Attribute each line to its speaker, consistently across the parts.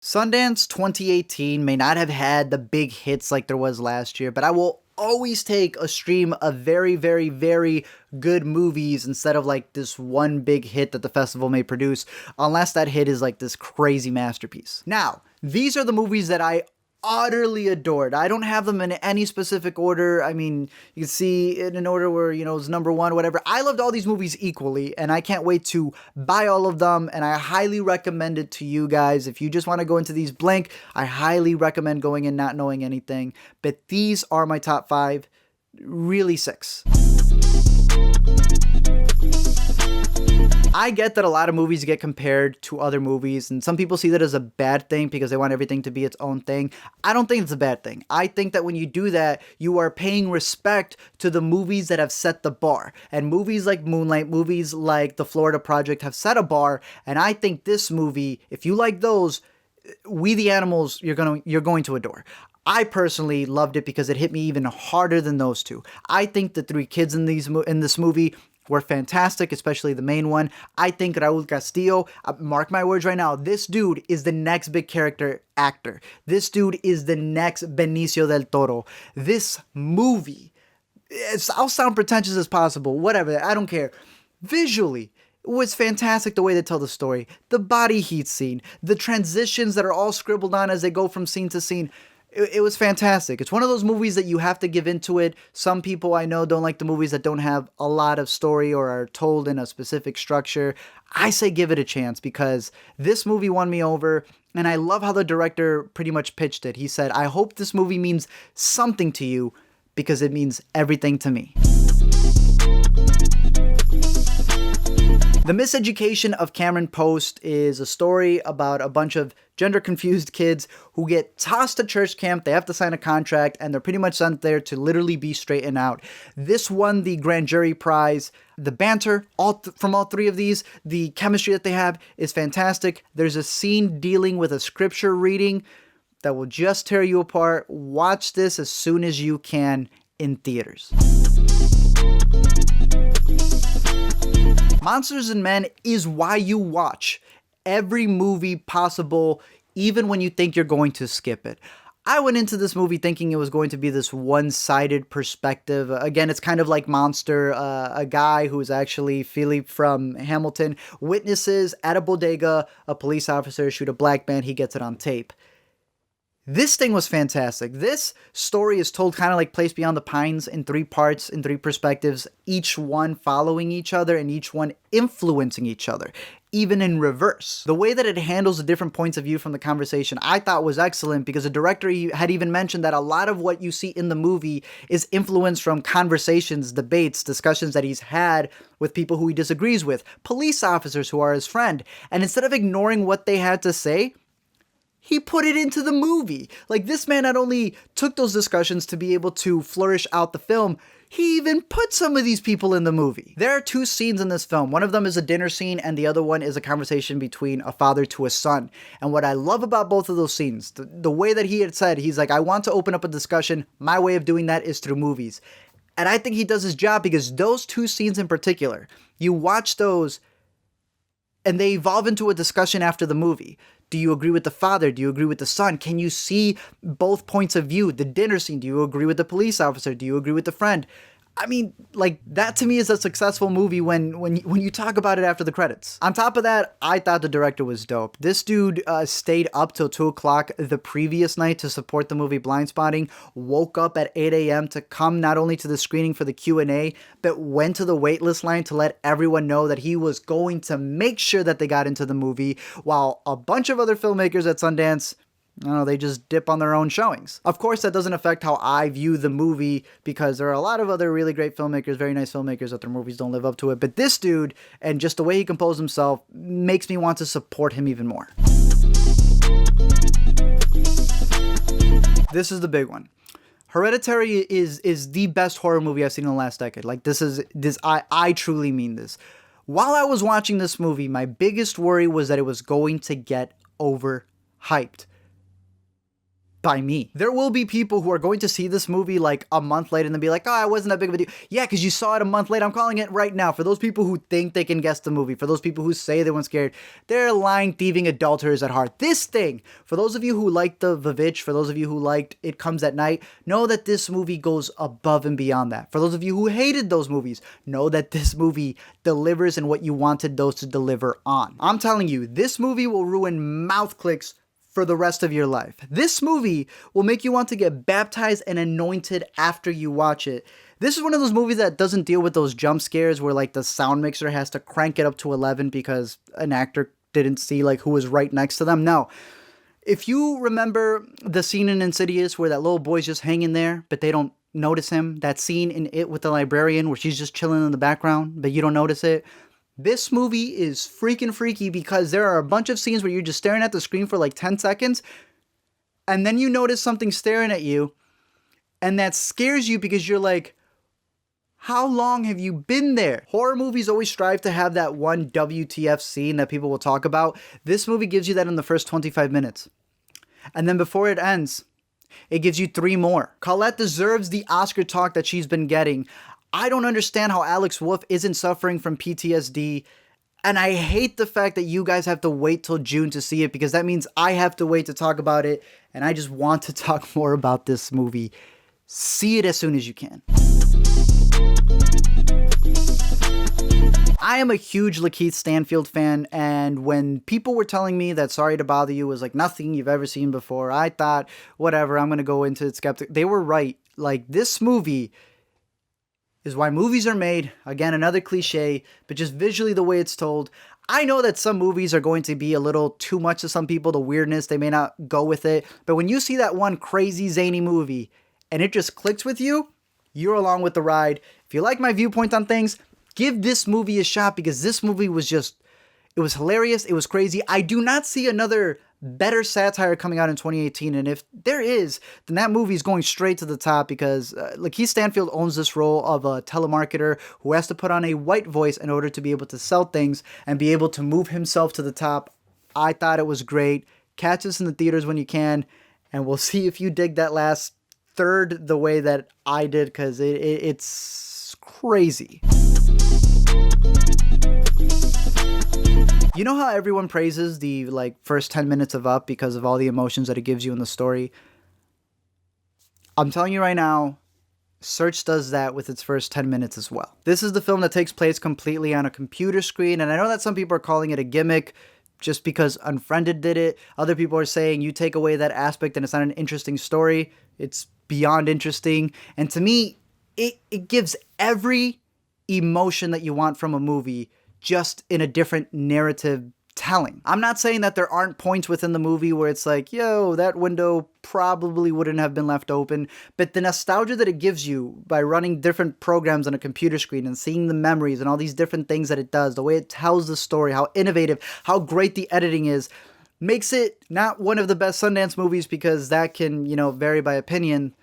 Speaker 1: Sundance 2018 may not have had the big hits like there was last year, but I will always take a stream of very, very, very good movies instead of like this one big hit that the festival may produce, unless that hit is like this crazy masterpiece. Now, these are the movies that I utterly adored. I don't have them in any specific order. I mean, you can see in an order where, it's number one, whatever. I loved all these movies equally, and I can't wait to buy all of them, and I highly recommend it to you guys. If you just want to go into these blank, I highly recommend going in not knowing anything. But these are my top 5, really 6. I get that a lot of movies get compared to other movies, and some people see that as a bad thing because they want everything to be its own thing. I don't think it's a bad thing. I think that when you do that, you are paying respect to the movies that have set the bar. And movies like Moonlight, movies like The Florida Project have set a bar, and I think this movie, if you like those, We the Animals, you're going to adore. I personally loved it because it hit me even harder than those two. I think the 3 kids in this movie were fantastic, especially the main one. I think Raul Castillo, mark my words right now, this dude is the next big character actor. This dude is the next Benicio del Toro. This movie, I'll sound pretentious as possible, whatever, I don't care. Visually, it was fantastic the way they tell the story. The body heat scene, the transitions that are all scribbled on as they go from scene to scene. It was fantastic. It's one of those movies that you have to give into it. Some people I know don't like the movies that don't have a lot of story or are told in a specific structure. I say give it a chance because this movie won me over, and I love how the director pretty much pitched it. He said, I hope this movie means something to you because it means everything to me. The Miseducation of Cameron Post is a story about a bunch of gender-confused kids who get tossed to church camp. They have to sign a contract, and they're pretty much sent there to literally be straightened out. This won the grand jury prize. The banter from all 3 of these, the chemistry that they have is fantastic. There's a scene dealing with a scripture reading that will just tear you apart. Watch this as soon as you can in theaters. Monsters and Men is why you watch every movie possible, even when you think you're going to skip it. I went into this movie thinking it was going to be this one-sided perspective. Again, it's kind of like Monster. A guy who is actually Philip from Hamilton witnesses at a bodega a police officer shoot a black man. He gets it on tape. This thing was fantastic. This story is told kind of like Place Beyond the Pines in 3 parts, in 3 perspectives, each one following each other and each one influencing each other, even in reverse. The way that it handles the different points of view from the conversation I thought was excellent because the director had even mentioned that a lot of what you see in the movie is influenced from conversations, debates, discussions that he's had with people who he disagrees with, police officers who are his friend, and instead of ignoring what they had to say, he put it into the movie. Like, this man not only took those discussions to be able to flourish out the film, he even put some of these people in the movie. There are 2 scenes in this film. One of them is a dinner scene, and the other one is a conversation between a father to a son. And what I love about both of those scenes, the way that he had said, he's like, I want to open up a discussion. My way of doing that is through movies. And I think he does his job because those 2 scenes in particular, you watch those, and they evolve into a discussion after the movie. Do you agree with the father? Do you agree with the son? Can you see both points of view? The dinner scene, do you agree with the police officer? Do you agree with the friend? I mean, like, that to me is a successful movie when you talk about it after the credits. On top of that, I thought the director was dope. This dude stayed up till 2 o'clock the previous night to support the movie Blindspotting, woke up at 8 a.m. to come not only to the screening for the Q&A, but went to the waitlist line to let everyone know that he was going to make sure that they got into the movie, while a bunch of other filmmakers at Sundance, they just dip on their own showings. Of course, that doesn't affect how I view the movie because there are a lot of other really great filmmakers, very nice filmmakers, that their movies don't live up to it. But this dude, and just the way he composed himself, makes me want to support him even more. This is the big one. Hereditary is the best horror movie I've seen in the last decade. Like, I truly mean this. While I was watching this movie, my biggest worry was that it was going to get overhyped. by me. There will be people who are going to see this movie like a month later and then be like, oh, it wasn't that big of a deal. Yeah, because you saw it a month later. I'm calling it right now. For those people who think they can guess the movie, for those people who say they weren't scared, they're lying, thieving adulterers at heart. This thing, for those of you who liked the Vivitch, for those of you who liked It Comes at Night, know that this movie goes above and beyond that. For those of you who hated those movies, know that this movie delivers in what you wanted those to deliver on. I'm telling you, this movie will ruin mouth clicks for the rest of your life. This movie will make you want to get baptized and anointed after you watch it. This is one of those movies that doesn't deal with those jump scares where like the sound mixer has to crank it up to 11 because an actor didn't see like who was right next to them. No. If you remember the scene in Insidious where that little boy's just hanging there, but they don't notice him, that scene in It with the librarian where she's just chilling in the background, but you don't notice it. This movie is freaking freaky because there are a bunch of scenes where you're just staring at the screen for like 10 seconds and then you notice something staring at you and that scares you because you're like, how long have you been there? Horror movies always strive to have that one WTF scene that people will talk about. This movie gives you that in the first 25 minutes. And then before it ends, it gives you 3 more. Colette deserves the Oscar talk that she's been getting. I don't understand how Alex Wolff isn't suffering from PTSD, and I hate the fact that you guys have to wait till June to see it because that means I have to wait to talk about it, and I just want to talk more about this movie. See it as soon as you can. I am a huge Lakeith Stanfield fan, and when people were telling me that Sorry to Bother You was like nothing you've ever seen before, I thought, whatever, I'm going to go into it skeptic. They were right. Like, this movie is why movies are made. Again, another cliche, but just visually the way it's told. I know that some movies are going to be a little too much to some people, the weirdness, they may not go with it. But when you see that one crazy, zany movie and it just clicks with you, you're along with the ride. If you like my viewpoint on things, give this movie a shot because this movie was just, it was hilarious. It was crazy. I do not see another better satire coming out in 2018, and if there is, then that movie is going straight to the top because Lakeith Stanfield owns this role of a telemarketer who has to put on a white voice in order to be able to sell things and be able to move himself to the top. I thought it was great. Catch us in the theaters when you can, and we'll see if you dig that last third the way that I did because it's crazy. You know how everyone praises the first 10 minutes of Up because of all the emotions that it gives you in the story? I'm telling you right now, Search does that with its first 10 minutes as well. This is the film that takes place completely on a computer screen, and I know that some people are calling it a gimmick just because Unfriended did it. Other people are saying you take away that aspect and it's not an interesting story. It's beyond interesting. And to me, it gives every emotion that you want from a movie just in a different narrative telling. I'm not saying that there aren't points within the movie where it's like, yo, that window probably wouldn't have been left open, but the nostalgia that it gives you by running different programs on a computer screen and seeing the memories and all these different things that it does, the way it tells the story, how innovative, how great the editing is, makes it not one of the best Sundance movies because that can, vary by opinion,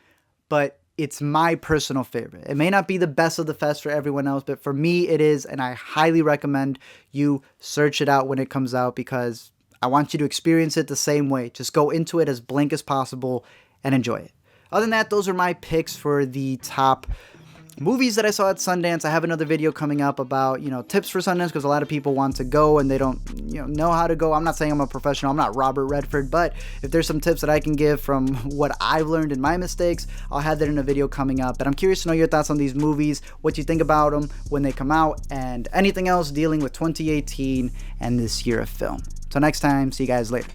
Speaker 1: but it's my personal favorite. It may not be the best of the fest for everyone else, but for me it is, and I highly recommend you search it out when it comes out because I want you to experience it the same way. Just go into it as blank as possible and enjoy it. Other than that, those are my picks for the top movies that I saw at Sundance. I have another video coming up about, tips for Sundance because a lot of people want to go and they don't, know how to go. I'm not saying I'm a professional. I'm not Robert Redford, but if there's some tips that I can give from what I've learned in my mistakes, I'll have that in a video coming up. But I'm curious to know your thoughts on these movies, what you think about them when they come out, and anything else dealing with 2018 and this year of film. Till next time, see you guys later.